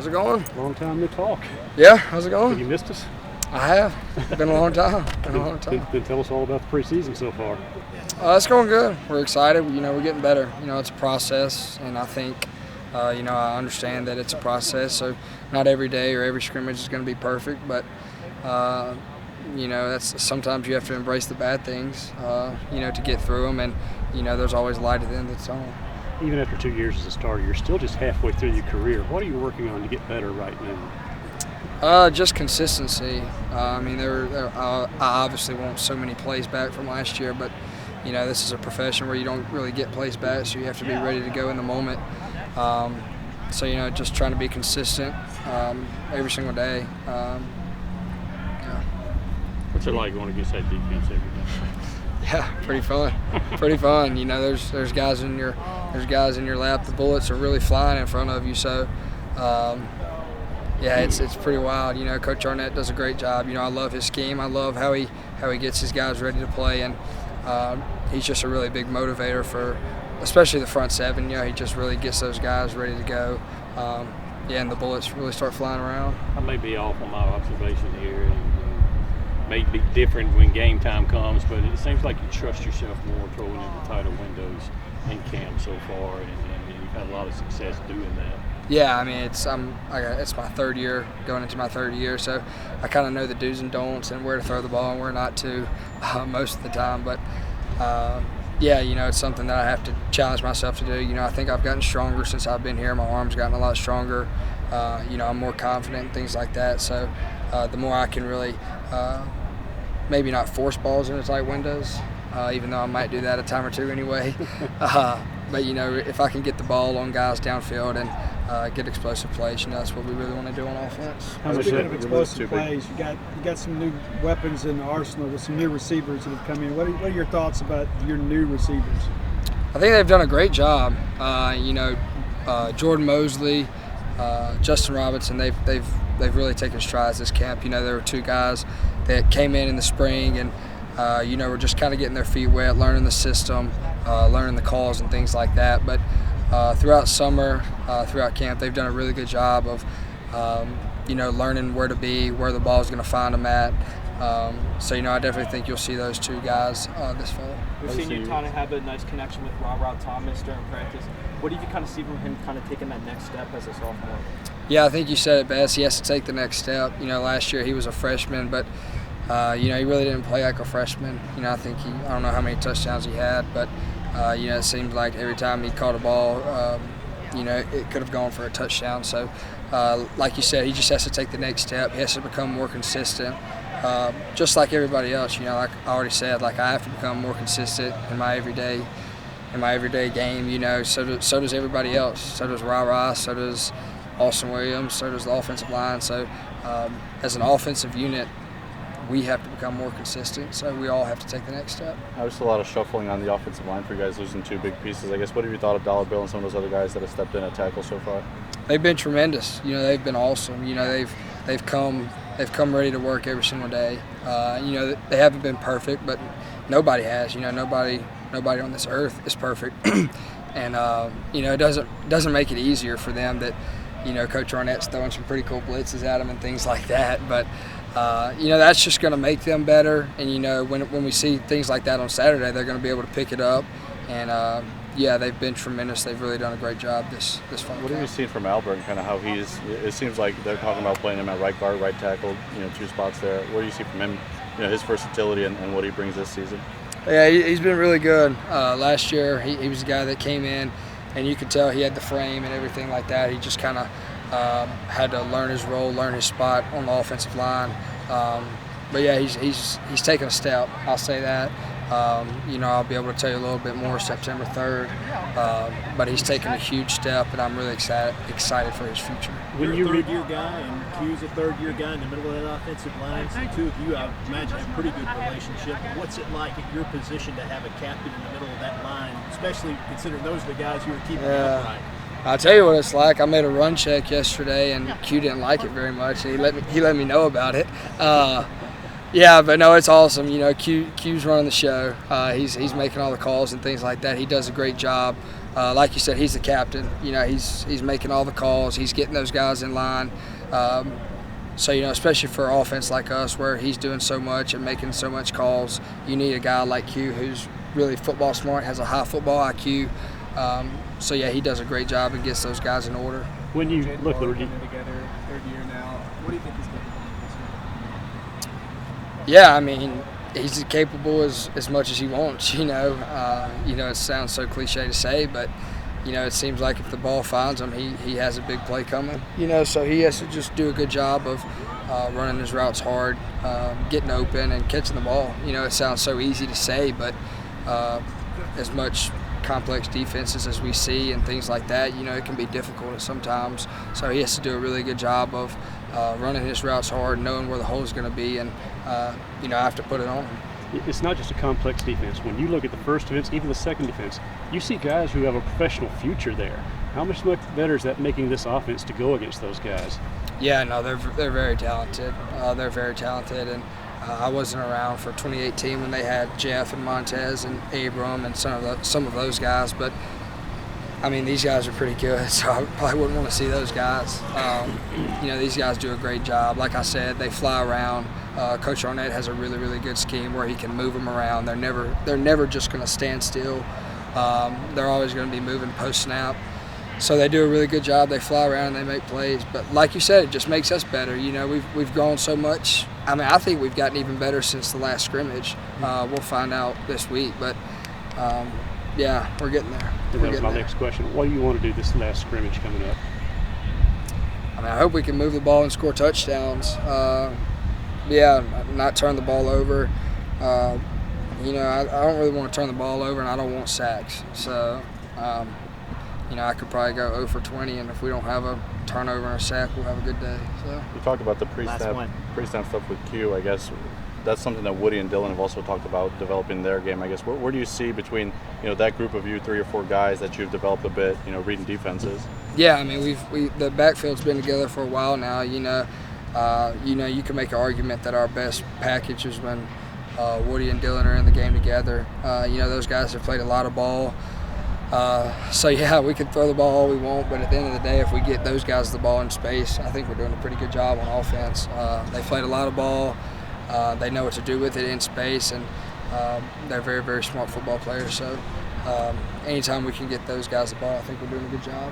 How's it going? Long time no talk. Yeah, how's it going? Have you missed us? I have. It's been a long time. Then tell us all about the preseason so far. It's going good. We're excited. We're getting better. It's a process, and I think, I understand that it's a process. So not every day or every scrimmage is going to be perfect, but that's sometimes you have to embrace the bad things, to get through them, and there's always light at the end of the tunnel. Even after 2 years as a starter, you're still just halfway through your career. What are you working on to get better right now? Just consistency. I obviously want so many plays back from last year, but this is a profession where you don't really get plays back, so you have to be ready to go in the moment. Just trying to be consistent every single day. What's it like going against that defense every day? Yeah, pretty fun. Pretty fun. There's guys in your lap. The bullets are really flying in front of you. So, it's pretty wild. Coach Arnett does a great job. I love his scheme. I love how he gets his guys ready to play, and he's just a really big motivator for, especially the front seven. He just really gets those guys ready to go. And the bullets really start flying around. I may be off on my observation here. May be different when game time comes, but it seems like you trust yourself more throwing into tighter windows in camp so far, and you've had a lot of success doing that. Yeah, it's my third year, going into my third year, so I kind of know the do's and don'ts and where to throw the ball and where not to most of the time. But it's something that I have to challenge myself to do. I think I've gotten stronger since I've been here. My arm's gotten a lot stronger. I'm more confident and things like that. So the more I can really maybe not force balls into tight windows, even though I might do that a time or two anyway. But if I can get the ball on guys downfield and get explosive plays, that's what we really want to do on offense. Speaking of explosive plays, you got some new weapons in the arsenal with some new receivers that have come in. What are your thoughts about your new receivers? I think they've done a great job. Jordan Mosley, Justin Robinson, they've really taken strides this camp. There were two guys that came in the spring and were just kind of getting their feet wet, learning the system, learning the calls and things like that. But throughout summer, throughout camp, they've done a really good job of learning where to be, where the ball is going to find them at. I definitely think you'll see those two guys this fall. We've seen you kind of have a nice connection with Rob Thomas during practice. What did you kind of see from him kind of taking that next step as a sophomore? Yeah, I think you said it best. He has to take the next step. Last year he was a freshman, but he really didn't play like a freshman. I think I don't know how many touchdowns he had, but it seemed like every time he caught a ball, it could have gone for a touchdown. So, like you said, he just has to take the next step. He has to become more consistent, just like everybody else. Like I already said, I have to become more consistent in my everyday game. So does everybody else. So does Ra, so does Austin Williams, so does the offensive line. So as an offensive unit, we have to become more consistent, so we all have to take the next step. Obviously a lot of shuffling on the offensive line for you guys, losing two big pieces. I guess, what have you thought of Dollar Bill and some of those other guys that have stepped in at tackle so far? They've been tremendous. They've been awesome. They've come ready to work every single day. They haven't been perfect, but nobody has. Nobody on this earth is perfect. And it doesn't make it easier for them that Coach Arnett's throwing some pretty cool blitzes at them and things like that. But that's just going to make them better. And when we see things like that on Saturday, they're going to be able to pick it up. And they've been tremendous. They've really done a great job this fall. What have you seen from Albert and kind of how it seems like they're talking about playing him at right guard, right tackle, two spots there. What do you see from him, his versatility and what he brings this season? Yeah, he's been really good. Last year, he was a guy that came in, and you could tell he had the frame and everything like that. He just kind of had to learn his role, learn his spot on the offensive line. He's taken a step. I'll say that. I'll be able to tell you a little bit more September 3rd. But he's taken a huge step, and I'm really excited for his future. When you're a third-year guy and Q's a third-year guy in the middle of that offensive line, so the two of you, I imagine, have a pretty good relationship. What's it like at your position to have a captain in the middle of that line, especially considering those are the guys who are keeping it upright? I'll tell you what it's like. I made a run check yesterday, and Q didn't like it very much, and he let me know about it. But no, it's awesome. Q's running the show. He's making all the calls and things like that. He does a great job like you said, he's the captain. You know, he's making all the calls. He's getting those guys in line. So, you know, especially for an offense like us where he's doing so much and making so much calls, you need a guy like Q who's really football smart, has a high football IQ. So, yeah, he does a great job and gets those guys in order. When you look, getting together, third year now, what do you think he's capable of this year? Yeah, I mean, he's capable as much as he wants, you know. It sounds so cliche to say, but, you know, it seems like if the ball finds him, he has a big play coming, you know, so he has to just do a good job of running his routes hard, getting open and catching the ball. You know, it sounds so easy to say, but as much complex defenses as we see and things like that, you know, it can be difficult sometimes. So he has to do a really good job of running his routes hard, knowing where the hole is going to be, and, I have to put it on him. It's not just a complex defense. When you look at the first defense, even the second defense, you see guys who have a professional future there. How much better is that making this offense to go against those guys? Yeah, no, they're very talented. They're very talented, and I wasn't around for 2018 when they had Jeff and Montez and Abram and some of those guys, but I mean, these guys are pretty good, so I probably wouldn't want to see those guys. These guys do a great job. Like I said, they fly around. Coach Arnett has a really, really good scheme where he can move them around. They're never just going to stand still. They're always going to be moving post-snap. So they do a really good job. They fly around and they make plays. But like you said, it just makes us better. You know, we've grown so much. I mean, I think we've gotten even better since the last scrimmage. We'll find out this week. But, yeah, we're getting there. That was my next question. What do you want to do this last scrimmage coming up? I mean, I hope we can move the ball and score touchdowns. Not turn the ball over. I don't really want to turn the ball over, and I don't want sacks. So, I could probably go 0 for 20, and if we don't have a turnover and a sack, we'll have a good day. So You talked about the pre-snap stuff with Q, I guess. That's something that Woody and Dylan have also talked about, developing their game. I guess where do you see between that group of you, 3 or 4 guys that you've developed a bit, reading defenses? Yeah, I mean the backfield's been together for a while now. You can make an argument that our best package is when Woody and Dylan are in the game together. Those guys have played a lot of ball. We can throw the ball all we want, but at the end of the day, if we get those guys the ball in space, I think we're doing a pretty good job on offense. They played a lot of ball. They know what to do with it in space, and they're very, very smart football players. So anytime we can get those guys the ball, I think we're doing a good job.